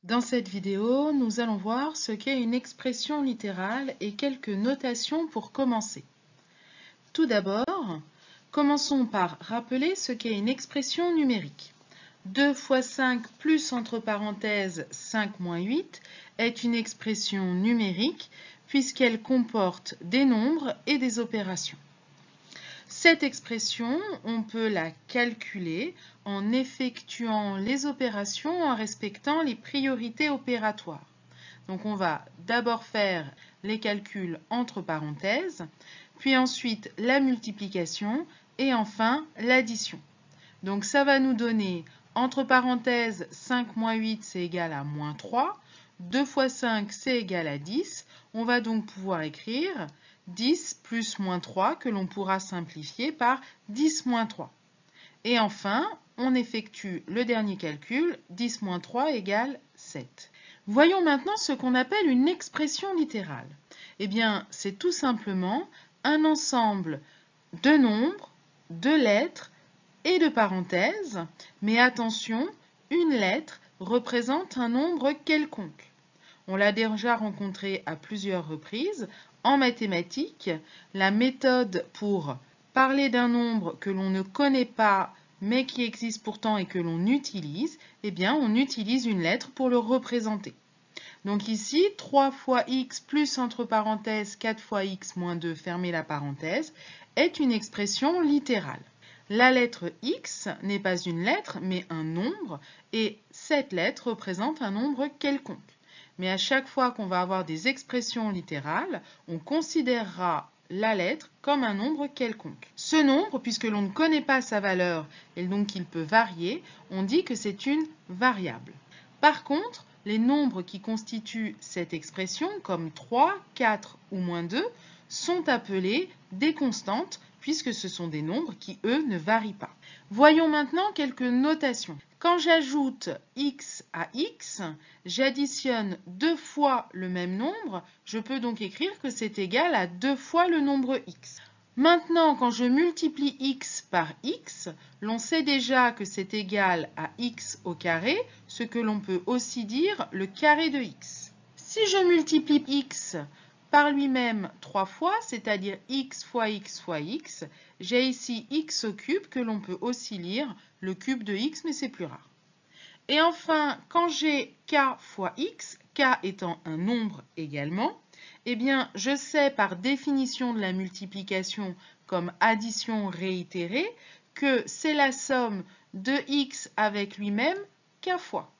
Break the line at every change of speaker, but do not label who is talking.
Dans cette vidéo, nous allons voir ce qu'est une expression littérale et quelques notations pour commencer. Tout d'abord, commençons par rappeler ce qu'est une expression numérique. 2 fois 5 plus entre parenthèses 5 moins 8 est une expression numérique puisqu'elle comporte des nombres et des opérations. Cette expression, on peut la calculer en effectuant les opérations en respectant les priorités opératoires. Donc on va d'abord faire les calculs entre parenthèses, puis ensuite la multiplication et enfin l'addition. Donc ça va nous donner entre parenthèses 5 moins 8 c'est égal à moins 3, 2 fois 5 c'est égal à 10. On va donc pouvoir écrire 10 plus moins 3 que l'on pourra simplifier par 10 moins 3. Et enfin, on effectue le dernier calcul, 10 moins 3 égale 7. Voyons maintenant ce qu'on appelle une expression littérale. Eh bien, c'est tout simplement un ensemble de nombres, de lettres et de parenthèses, mais attention, une lettre représente un nombre quelconque. On l'a déjà rencontré à plusieurs reprises. En mathématiques, la méthode pour parler d'un nombre que l'on ne connaît pas mais qui existe pourtant et que l'on utilise, eh bien on utilise une lettre pour le représenter. Donc ici, 3 fois x plus entre parenthèses 4 fois x moins 2, fermez la parenthèse, est une expression littérale. La lettre x n'est pas une lettre mais un nombre et cette lettre représente un nombre quelconque. Mais à chaque fois qu'on va avoir des expressions littérales, on considérera la lettre comme un nombre quelconque. Ce nombre, puisque l'on ne connaît pas sa valeur et donc qu'il peut varier, on dit que c'est une variable. Par contre, les nombres qui constituent cette expression, comme 3, 4 ou moins 2, sont appelés des constantes puisque ce sont des nombres qui, eux, ne varient pas. Voyons maintenant quelques notations. Quand j'ajoute x à x, j'additionne 2 fois le même nombre, je peux donc écrire que c'est égal à 2 fois le nombre x. Maintenant, quand je multiplie x par x, l'on sait déjà que c'est égal à x au carré, ce que l'on peut aussi dire le carré de x. Si je multiplie x par lui-même 3 fois, c'est-à-dire x fois x fois x, j'ai ici x au cube que l'on peut aussi lire le cube de x, mais c'est plus rare. Et enfin, quand j'ai k fois x, k étant un nombre également, eh bien, je sais par définition de la multiplication comme addition réitérée que c'est la somme de x avec lui-même k fois.